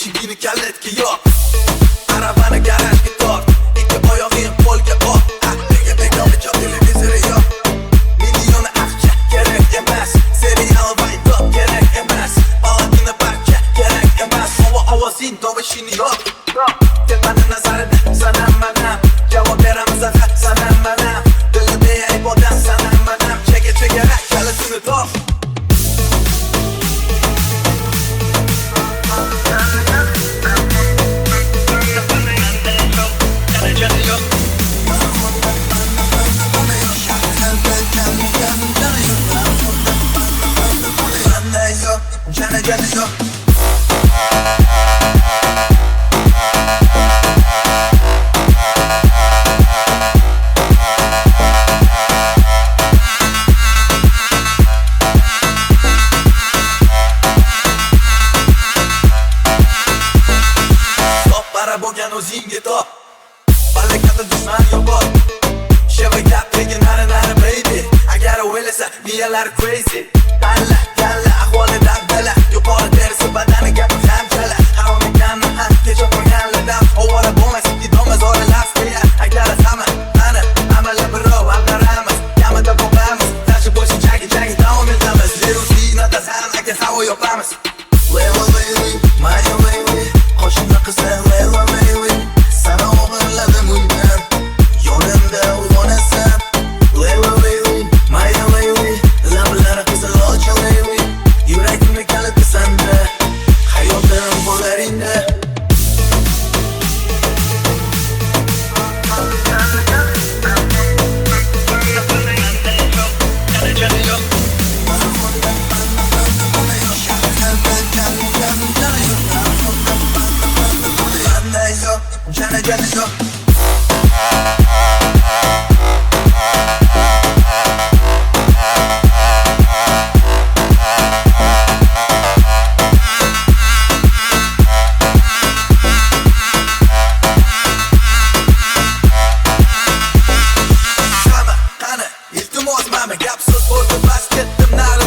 eshigini kalitga yo'q. Arabani garajga tort, ikki oyog'ing polga bor. Bega ucha televizori yo'q. Million aqcha kerak emas, serial va top kerak emas. Balagina barcha kerak emas, ovozing tovishing yo'q. Kelmani nazarida sanam manam, javob beramiz axir sanam manam. Dilida ibodat sanam manam, chegara kalitini top. Jana yo. Stop para bo'lgan o'zingga top. Balakada dushman yo'q bor. Sheva gapiga nari baby. Agar o'ylasa miyalar crazy. Kalla ahvoli dabdala. Yuqori terisi badaniga hamchala. Harom ekanni ham kecha qo'yganlardan ovora bo'lmasin idomiz oralasiga. Agar hamma ana amala birov ag'daramiz. Kamida bo'qamiz. Tashi bo'lsin jagi davom etamiz. Virusina tasam aka havo yopamiz. Leva baby, my baby. Qo'shimda qilsang leva baby. Sana o'g'irladim uydan. Yonimda uyg'onasan. Leva baby, my baby. Lablari qizil olcha baby. Yuragimni kaliti sanda. Hayotim qo'llaringda. Jana yo. Iltimos mama gapsiz bo'ldi bas ketdim nari.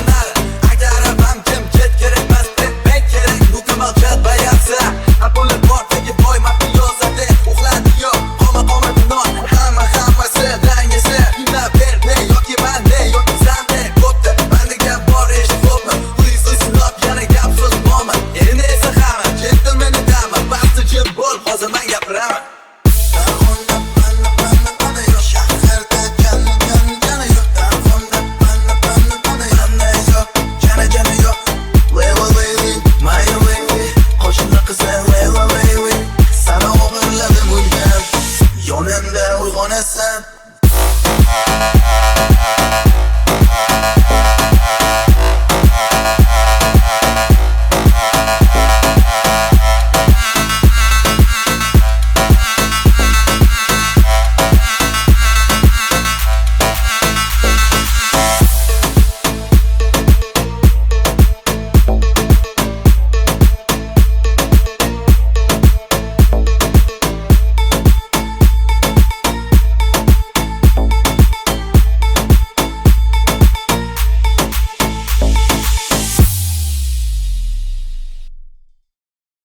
Agar ham kim ket kerakmas ben kerak bu kamal jadbayatsa. Apollo bortagi boy mafiyozade uxladi yo'q qoma non hammasi dangasa. Ina berde yoki bande yoki sande bo'pti bandiga bor eshit bo'pmi. Please sinab yana gapsiz bo'lma. Endi esa hamma gentleman dama baxti jim bo'l hozir men gapiraman.